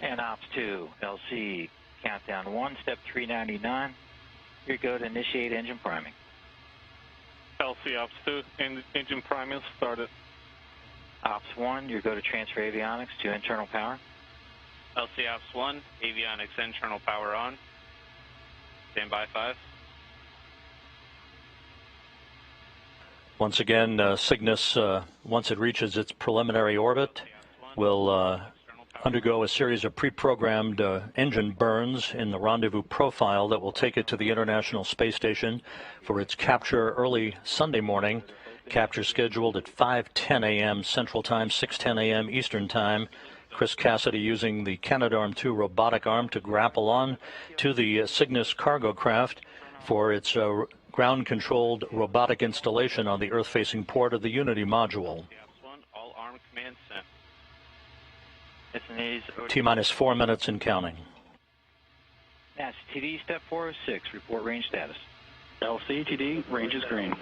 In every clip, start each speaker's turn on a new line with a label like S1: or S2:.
S1: And Ops 2, LC, countdown 1, step 399. You're go to initiate engine priming.
S2: LC Ops 2, engine priming started.
S1: Ops 1, you go to transfer avionics to internal power.
S3: LC Ops 1, avionics internal power on. Standby 5.
S4: Once again, Cygnus, once it reaches its preliminary orbit, will undergo a series of pre-programmed engine burns in the rendezvous profile that will take it to the International Space Station for its capture early Sunday morning. Capture scheduled at 5:10 a.m. Central Time, 6:10 a.m. Eastern Time. Chris Cassidy using the Canadarm2 robotic arm to grapple on to the Cygnus cargo craft for its ground-controlled robotic installation on the Earth-facing port of the Unity module.
S3: All arm commands sent.
S4: T-minus 4 minutes and counting.
S1: NASA TD, step 406, report range status.
S5: LCTD, range is green.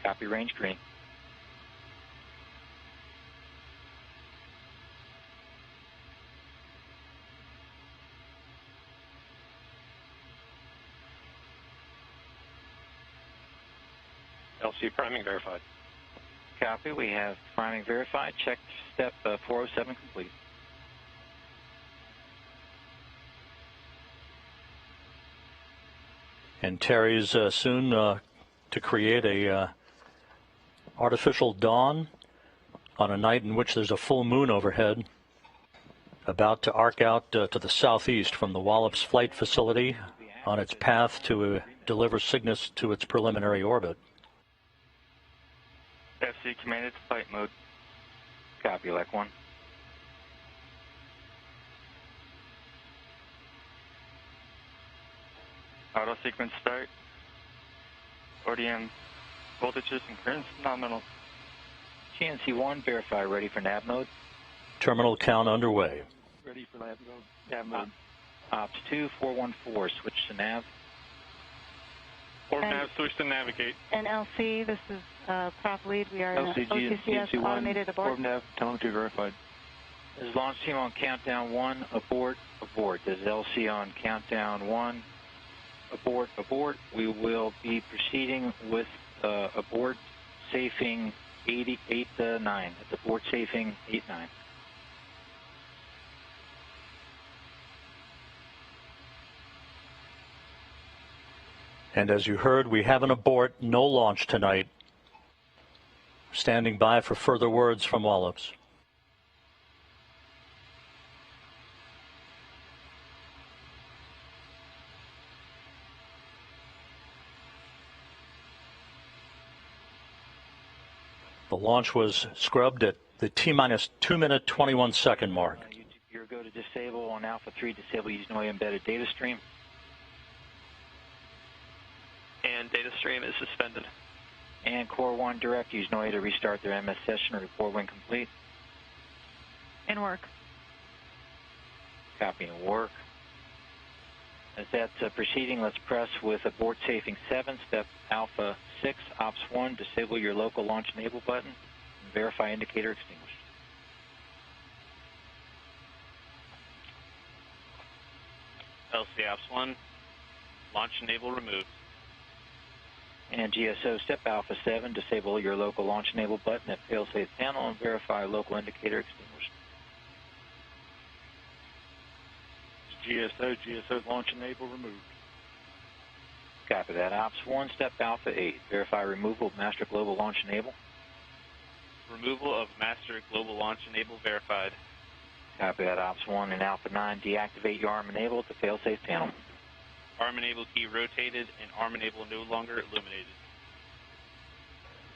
S1: Copy, range green.
S2: LC priming verified.
S1: Copy, we have priming verified. Check step 407 complete.
S4: And Terry's soon to create a artificial dawn on a night in which there's a full moon overhead, about to arc out to the southeast from the Wallops Flight Facility on its path to deliver Cygnus to its preliminary orbit.
S2: FC commanded to flight mode.
S1: Copy, LEC 1.
S2: Auto sequence start. ODM voltages and currents nominal.
S1: GNC 1, verify ready for nav mode.
S4: Terminal count underway.
S5: Ready for nav mode. Nav mode.
S1: Ops 2, 414, switch to nav.
S2: Or nav, switch to navigate.
S6: And LC, this is Prop Lead. We are
S5: LC,
S6: in OTCS
S5: GNC1,
S6: automated abort.
S5: Orb nav, telemetry verified.
S1: This is launch team on countdown 1, abort, abort. This is LC on countdown 1, abort, abort. We will be proceeding with abort safing 8-9. It's abort safing 8-9.
S4: And as you heard, we have an abort, no launch tonight. Standing by for further words from Wallops. The launch was scrubbed at the T-minus 2-minute 21-second mark.
S1: You're go to disable on Alpha 3, disable use no embedded data stream.
S3: And data stream is suspended.
S1: And Core 1 direct use NOIA to restart their MS session or report when complete.
S6: In work.
S1: Copy and work. As that's proceeding, let's press with abort safing 7, step Alpha 6, Ops 1, disable your local launch enable button, and verify indicator extinguished.
S3: LC Ops 1, launch enable removed.
S1: And GSO step Alpha 7, disable your local launch enable button at failsafe panel and verify local indicator extinguished.
S5: GSO launch enable removed.
S1: Copy that. Ops 1, step Alpha 8, verify removal of master global launch enable.
S3: Removal of master global launch enable verified.
S1: Copy that. Ops 1 and Alpha 9, deactivate your arm enable at the failsafe panel.
S3: Arm enable key rotated and arm enable no longer illuminated.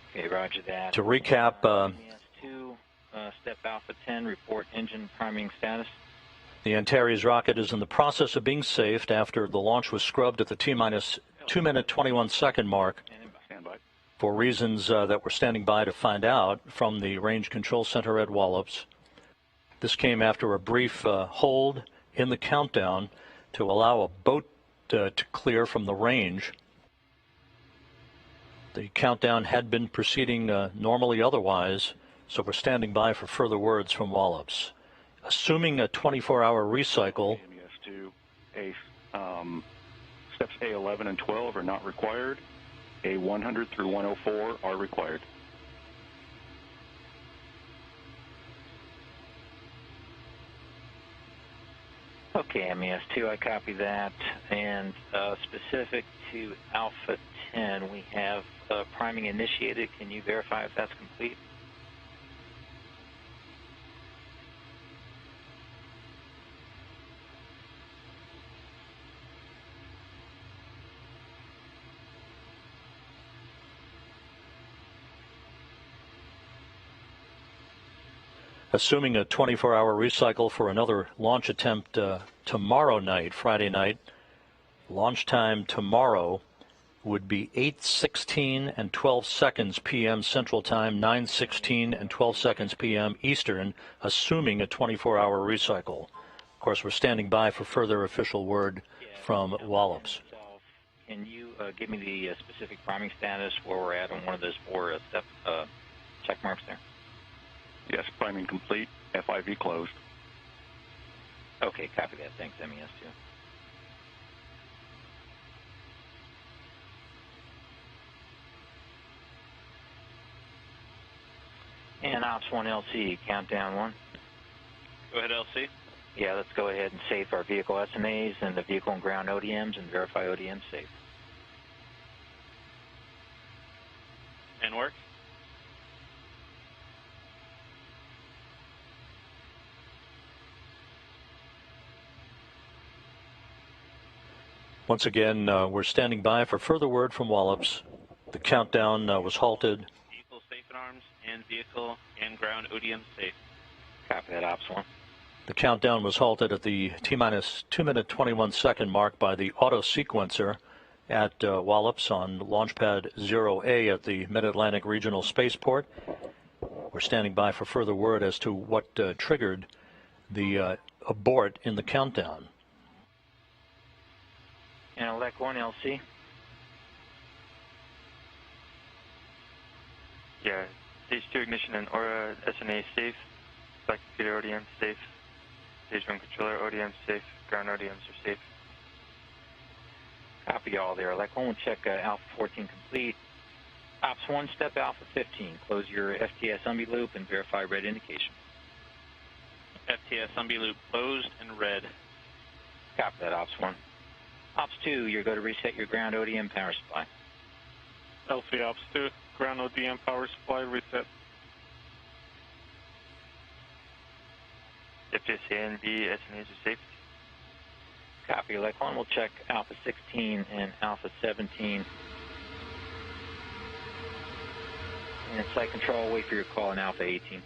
S1: Okay, roger that.
S4: To recap,
S1: MES2, step Alpha 10, report engine priming status.
S4: the Antares rocket is in the process of being safed after the launch was scrubbed at the T-minus 2-minute 21-second mark for reasons that we're standing by to find out from the Range Control Center at Wallops. This came after a brief hold in the countdown to allow a boat to clear from the range. The countdown had been proceeding normally otherwise, so we're standing by for further words from Wallops. Assuming a 24-hour recycle.
S5: MES2, steps A11 and 12 are not required. A100 through 104 are required.
S1: Okay, MES2, I copy that. And specific to Alpha 10, we have priming initiated. Can you verify if that's complete?
S4: Assuming a 24-hour recycle for another launch attempt tomorrow night, Friday night. Launch time tomorrow would be 8:16 and 12 seconds p.m. Central Time, 9:16 and 12 seconds p.m. Eastern, assuming a 24-hour recycle. Of course, we're standing by for further official word from Wallops.
S1: Can you give me the specific priming status where we're at on one of those four step check marks there?
S5: Yes, priming complete, FIV closed.
S1: Okay, copy that. Thanks, MES2. And Ops 1 LC, countdown 1.
S3: Go ahead, LC.
S1: Yeah, let's go ahead and safe our vehicle SNAs and the vehicle and ground ODMs and verify ODM safe.
S3: And work.
S4: Once again, we're standing by for further word from Wallops. The countdown was halted.
S3: Vehicle safe and arms and vehicle and ground ODM safe.
S1: Copy that, Ops 1.
S4: The countdown was halted at the T-minus 2-minute 21-second mark by the auto sequencer at Wallops on Launchpad 0A at the Mid-Atlantic Regional Spaceport. We're standing by for further word as to what triggered the abort in the countdown.
S1: And elect 1 LC.
S7: Yeah, stage 2 ignition and Aura SNA safe. Flight computer ODM safe. Stage 1 controller ODM safe. Ground ODMs are safe.
S1: Copy all there. Elect 1 will check Alpha 14 complete. Ops 1, step Alpha 15. Close your FTS umbi loop and verify red indication.
S3: FTS umbi loop closed and red.
S1: Copy that, Ops 1. Ops 2, you're going to reset your ground ODM power supply.
S2: LC Ops 2, ground ODM power supply reset.
S7: FTS A and B SNAs are safe.
S1: Copy. Elect 1 will check Alpha 16 and Alpha 17. And site control, wait for your call in Alpha 18.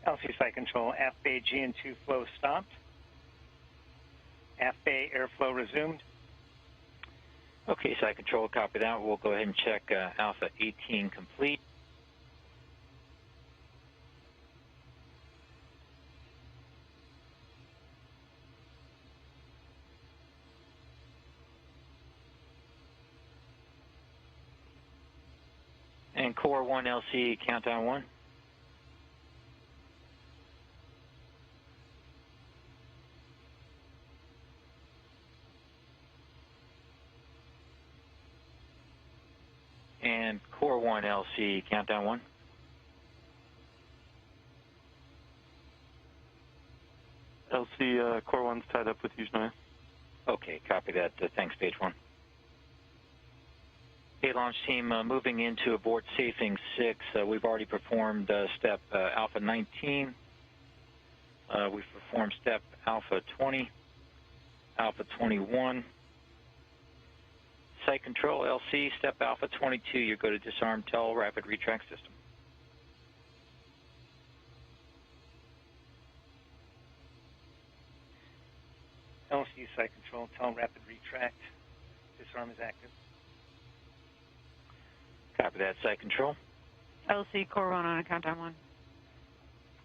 S8: LC site control, aft bay GN2 flow stopped. Aft bay airflow resumed.
S1: Okay, site control, copy that. We'll go ahead and check Alpha 18 complete. And Core 1 LC, countdown 1. And Core 1 LC, countdown 1.
S7: LC Core 1's tied up with Yuzhnoye.
S1: Okay, copy that. Thanks, page 1. Okay, launch team, moving into abort safing 6. We've already performed step Alpha 19. We've performed step Alpha 20, Alpha 21. Site control, LC, step Alpha 22. You go to disarm TEL rapid retract system.
S8: LC site control, TEL rapid retract. Disarm is active.
S1: Copy that, site control.
S6: LC Core 1 on a countdown 1.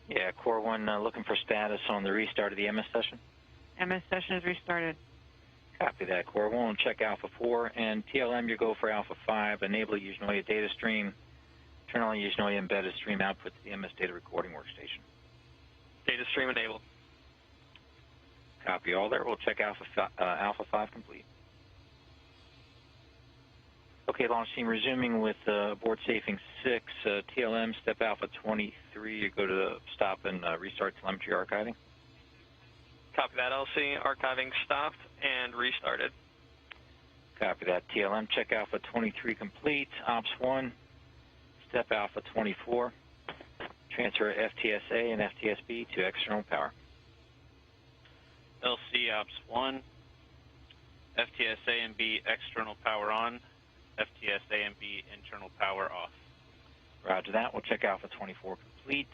S1: Yeah, Core 1 looking for status on the restart of the MS session.
S6: MS session is restarted.
S1: Copy that, Core 1. We'll check Alpha 4. And TLM, you go for Alpha 5. Enable use Noia data stream. Turn on use Noia embedded stream output to the MS data recording workstation.
S9: Data stream enabled.
S1: Copy all there. We'll check Alpha 5 complete. Okay, launch team resuming with board safing 6. TLM, step Alpha 23. You go to stop and restart telemetry archiving.
S9: Copy that, LC. Archiving stopped and restarted.
S1: Copy that, TLM. Check Alpha 23 complete. Ops 1, step Alpha 24. Transfer FTSA and FTSB to external power.
S3: LC Ops 1, FTSA and B external power on, FTSA and B internal power off.
S1: Roger that. We'll check Alpha 24 complete.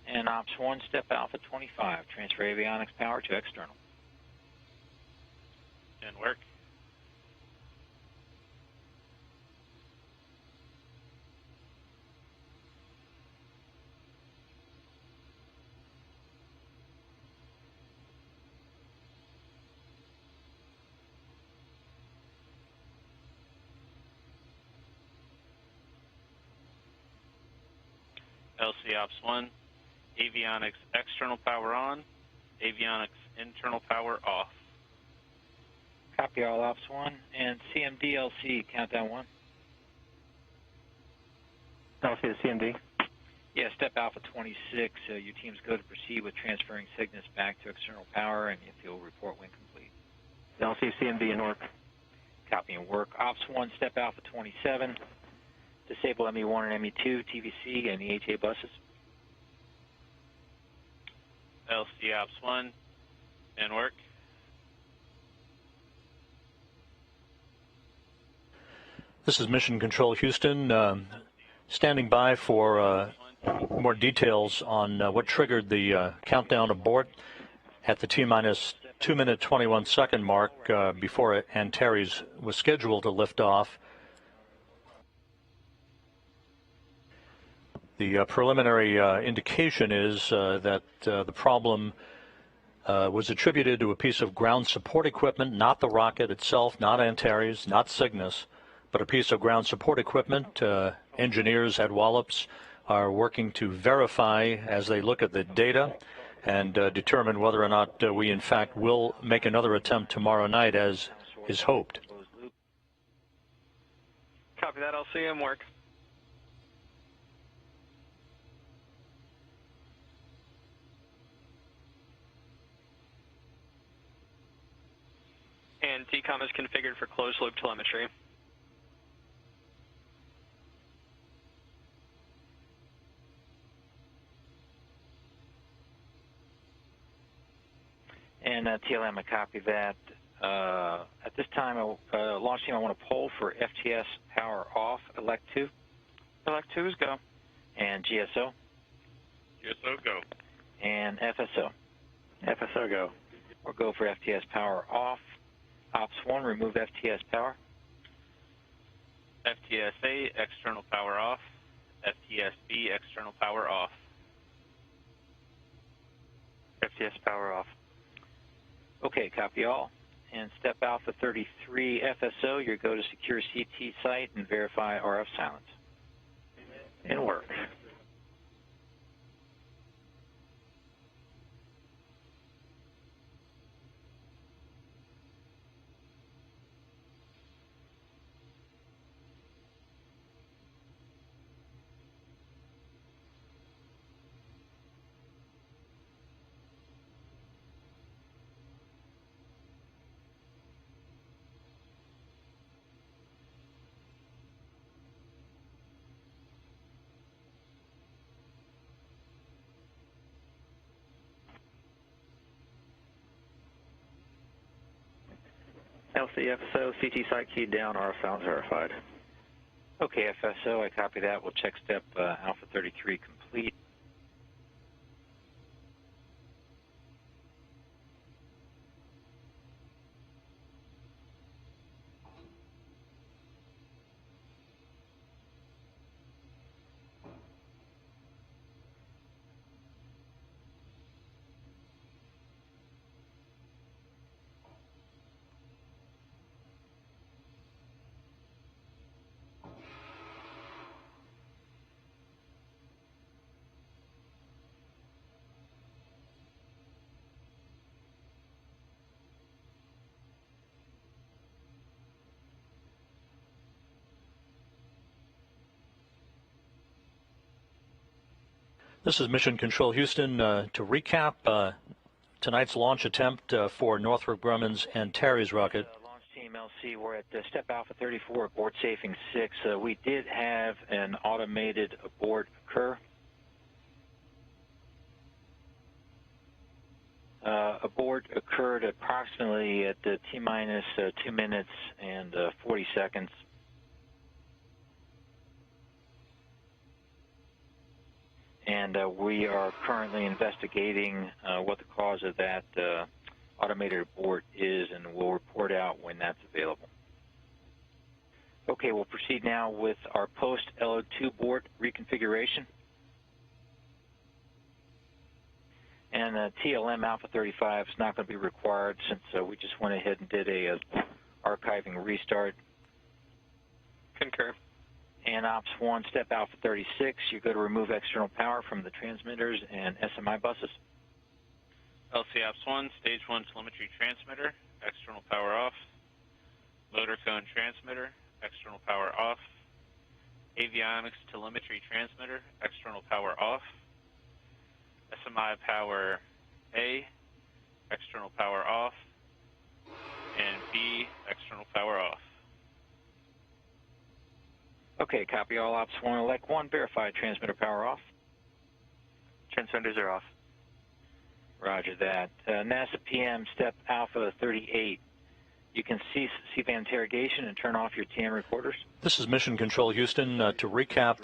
S1: And Ops 1, step Alpha 25. Transfer avionics power to external.
S3: Didn't work. LC Ops 1, avionics external power on, avionics internal power off.
S1: Copy all Ops 1. And CMD-LC, countdown 1.
S8: LC to CMD.
S1: Yeah, step Alpha 26. Your team's go to proceed with transferring Cygnus back to external power, and if you'll report when complete.
S8: LC CMD and work.
S1: Copy and work. Ops 1, step Alpha 27. Disable ME1 and ME2, TVC, and EHA buses.
S3: LC Ops 1, and work.
S4: This is Mission Control Houston, standing by for more details on what triggered the countdown abort at the T-minus 2-minute 21-second mark before Antares was scheduled to lift off. The preliminary indication is that the problem was attributed to a piece of ground support equipment, not the rocket itself, not Antares, not Cygnus, but a piece of ground support equipment. Engineers at Wallops are working to verify as they look at the data and determine whether or not we, in fact, will make another attempt tomorrow night as is hoped.
S9: Copy that, LC, and work. And TCOM is configured for closed-loop telemetry.
S1: And TLM, I copy that. At this time, launch team, I want to poll for FTS power off, elect 2.
S9: Elect 2 is go.
S1: And GSO.
S3: GSO go.
S1: And FSO.
S8: FSO go.
S1: Or go for FTS power off. Ops 1, remove FTS power.
S3: FTSA external power off, FTSB external power off.
S7: FTS power off.
S1: Okay, copy all. And step Alpha 33 FSO, you go to secure CT site and verify RF silence.
S8: And work. LC FSO, CT site keyed down, RF silence verified.
S1: Okay, FSO, I copy that. We'll check step Alpha 33 complete.
S4: This is Mission Control Houston. To recap, tonight's launch attempt for Northrop Grumman's Antares rocket.
S1: Launch Team LC, we're at Step Alpha 34, abort safing 6. We did have an automated abort occur. Abort occurred approximately at T-minus 2 minutes and 40 seconds. And we are currently investigating what the cause of that automated abort is, and we'll report out when that's available. Okay, we'll proceed now with our post-LO2 abort reconfiguration. And TLM Alpha 35 is not going to be required since we just went ahead and did a archiving restart.
S9: Concur.
S1: And Ops 1, Step Alpha 36, you're going to remove external power from the transmitters and SMI buses.
S3: LC Ops 1, Stage 1 telemetry transmitter, external power off. Motor cone transmitter, external power off. Avionics telemetry transmitter, external power off. SMI power A, external power off. And B, external power off.
S1: Okay, copy all Ops 1. Elect 1, verify transmitter power off.
S7: Transponders are off.
S1: Roger that. NASA PM Step Alpha 38. You can cease C-band interrogation and turn off your TN recorders.
S4: This is Mission Control Houston. To recap,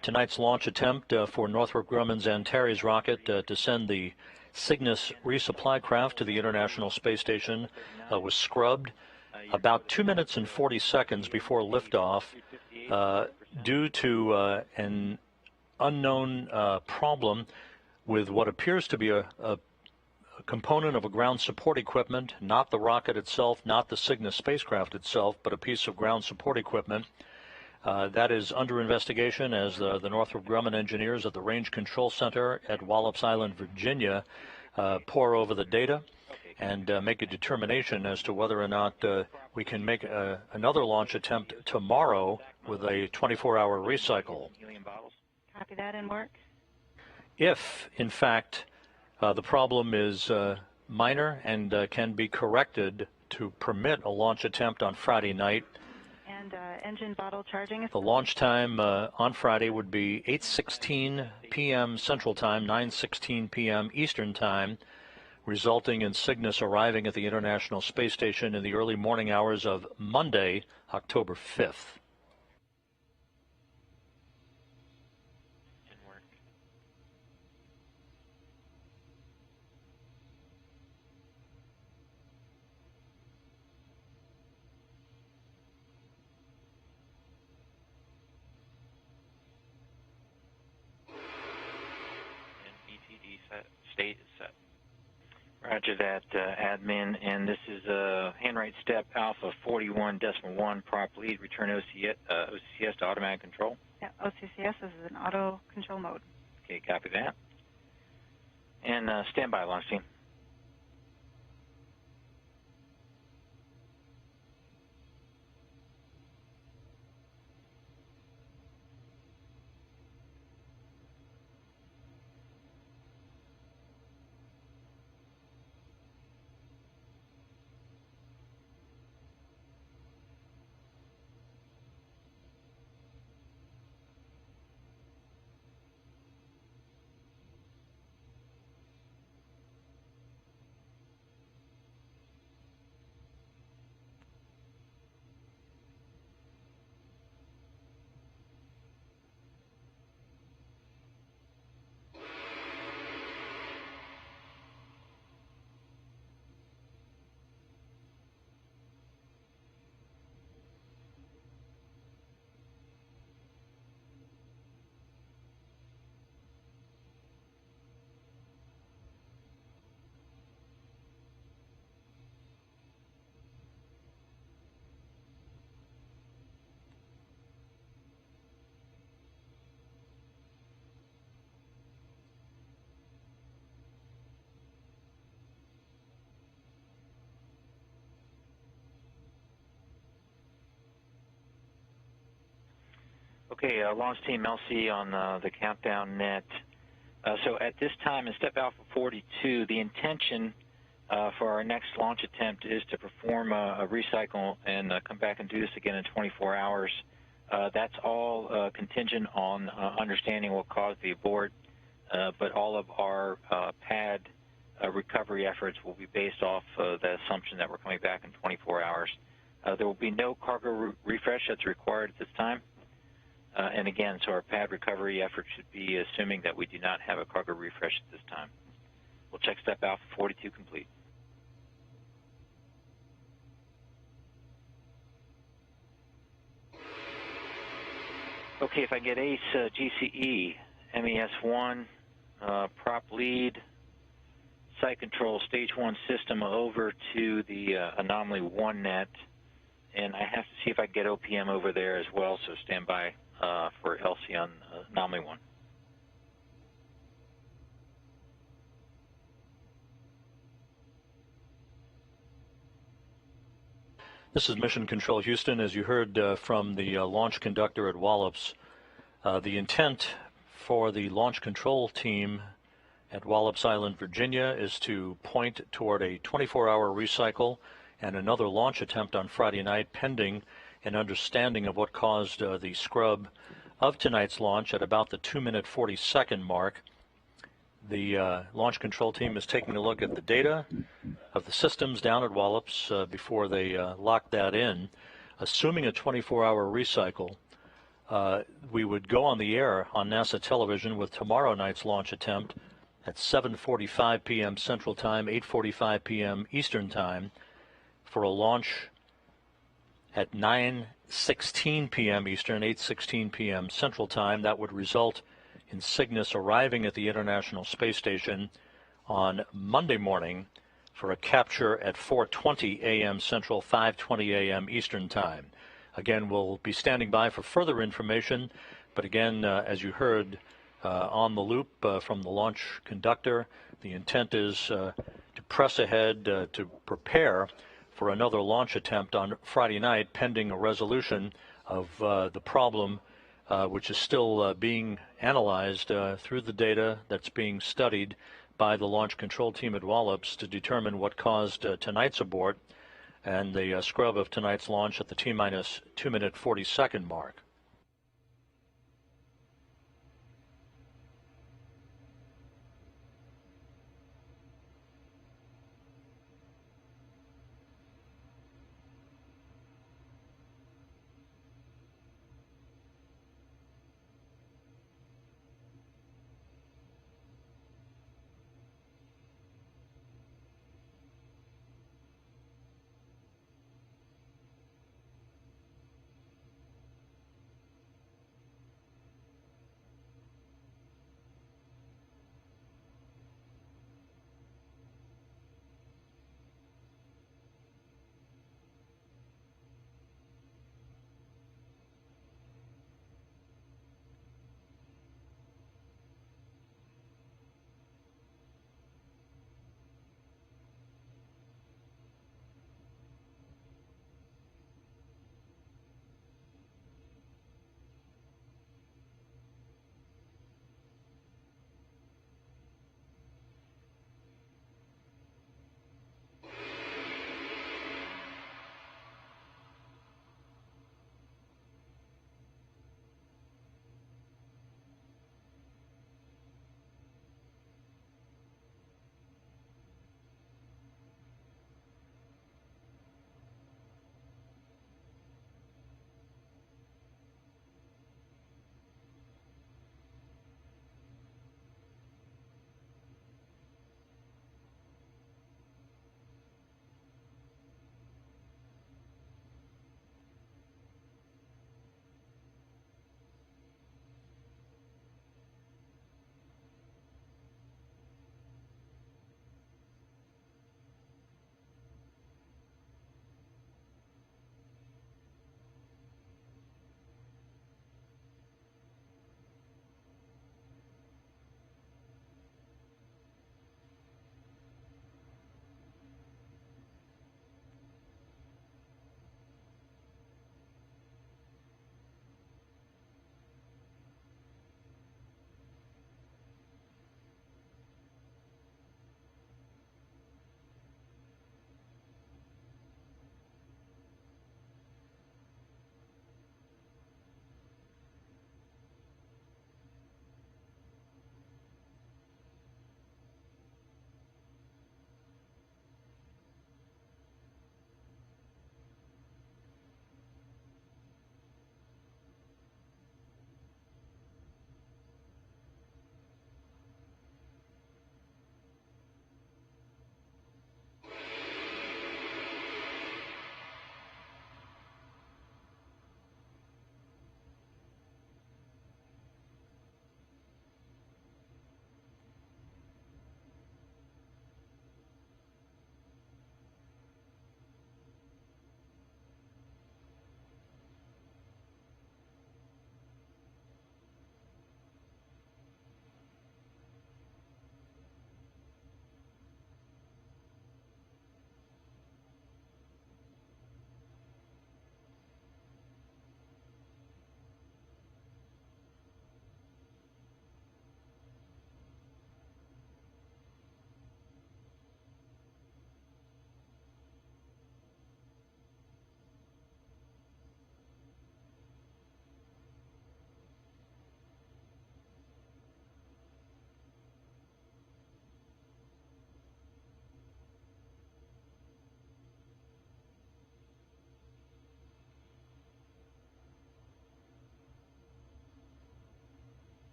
S4: tonight's launch attempt for Northrop Grumman's Antares rocket to send the Cygnus resupply craft to the International Space Station was scrubbed about 2 minutes and 40 seconds before liftoff due to an unknown problem with what appears to be a component of a ground support equipment, not the rocket itself, not the Cygnus spacecraft itself, but a piece of ground support equipment. That is under investigation as the Northrop Grumman engineers at the Range Control Center at Wallops Island, Virginia, pore over the data and make a determination as to whether or not we can make another launch attempt tomorrow with a 24-hour recycle.
S6: Copy that and work.
S4: If, in fact, the problem is minor and can be corrected to permit a launch attempt on Friday night.
S6: And engine bottle charging.
S4: The launch time on Friday would be 8:16 p.m. Central Time, 9:16 p.m. Eastern Time, resulting in Cygnus arriving at the International Space Station in the early morning hours of Monday, October 5th.
S3: State is set.
S1: Roger that, admin. And this is handwrite Step Alpha 41.1, prop lead, return OCCS to automatic control.
S6: Yeah, OCCS is in auto control mode.
S1: Okay, copy that. And standby, launch team. Okay, launch team LC on the countdown net. So at this time in Step Alpha 42, the intention for our next launch attempt is to perform a recycle and come back and do this again in 24 hours. That's all contingent on understanding what caused the abort, but all of our pad recovery efforts will be based off the assumption that we're coming back in 24 hours. There will be no cargo refresh that's required at this time. And again, so our pad recovery effort should be assuming that we do not have a cargo refresh at this time. We'll check Step Alpha 42 complete. Okay, if I get ACE GCE, MES1, prop lead, site control stage 1 system over to the anomaly 1 net, and I have to see if I can get OPM over there as well, so stand by for LC on anomaly 1.
S4: This is Mission Control Houston. As you heard from the launch conductor at Wallops, the intent for the launch control team at Wallops Island, Virginia, is to point toward a 24-hour recycle and another launch attempt on Friday night, pending an understanding of what caused the scrub of tonight's launch at about the 2-minute 40-second mark. The launch control team is taking a look at the data of the systems down at Wallops before they lock that in. Assuming a 24-hour recycle, we would go on the air on NASA television with tomorrow night's launch attempt at 7:45 p.m. Central Time, 8:45 p.m. Eastern Time, for a launch at 9:16 p.m. Eastern, 8:16 p.m. Central Time. That would result in Cygnus arriving at the International Space Station on Monday morning for a capture at 4:20 a.m. Central, 5:20 a.m. Eastern Time. Again, we'll be standing by for further information, but again, as you heard on the loop from the launch conductor, the intent is to press ahead to prepare for another launch attempt on Friday night, pending a resolution of the problem, which is still being analyzed through the data that's being studied by the launch control team at Wallops to determine what caused tonight's abort and the scrub of tonight's launch at the T-minus 2-minute 40-second mark.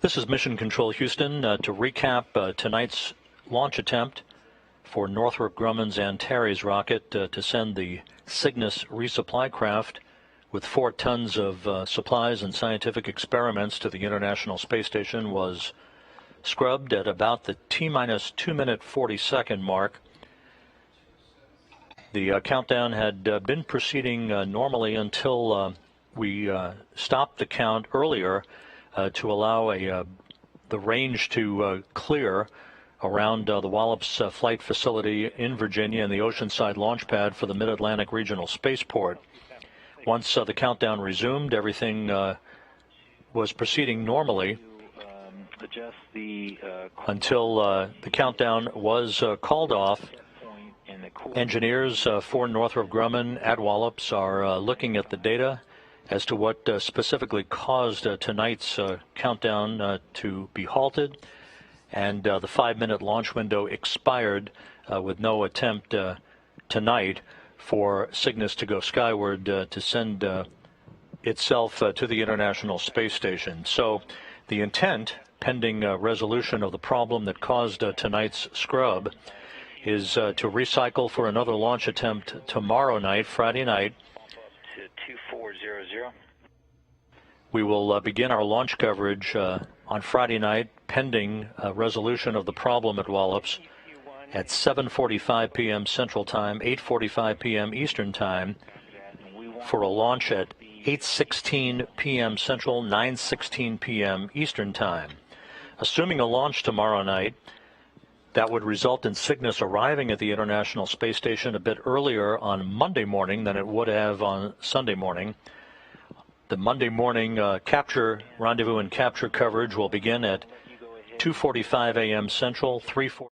S4: This is Mission Control Houston. To recap tonight's launch attempt for Northrop Grumman's Antares rocket to send the Cygnus resupply craft with 4 tons of supplies and scientific experiments to the International Space Station was scrubbed at about the T-minus 2-minute 40-second mark. The countdown had been proceeding normally until we stopped the count earlier to allow the range to clear around the Wallops Flight Facility in Virginia and the Oceanside launch pad for the Mid-Atlantic Regional Spaceport. Once the countdown resumed, everything was proceeding normally until the countdown was called off. Engineers for Northrop Grumman at Wallops are looking at the data as to what specifically caused tonight's countdown to be halted, and the 5-minute launch window expired with no attempt tonight for Cygnus to go skyward to send itself to the International Space Station. So the intent, pending resolution of the problem that caused tonight's scrub, is to recycle for another launch attempt tomorrow night, Friday night.
S1: To 2400.
S4: We will begin our launch coverage on Friday night, pending resolution of the problem at Wallops, at 7:45 p.m. Central Time, 8:45 p.m. Eastern Time, for a launch at 8:16 p.m. Central, 9:16 p.m. Eastern Time. Assuming a launch tomorrow night, that would result in Cygnus arriving at the International Space Station a bit earlier on Monday morning than it would have on Sunday morning. The Monday morning capture rendezvous and capture coverage will begin at 2:45 a.m. Central, 3:40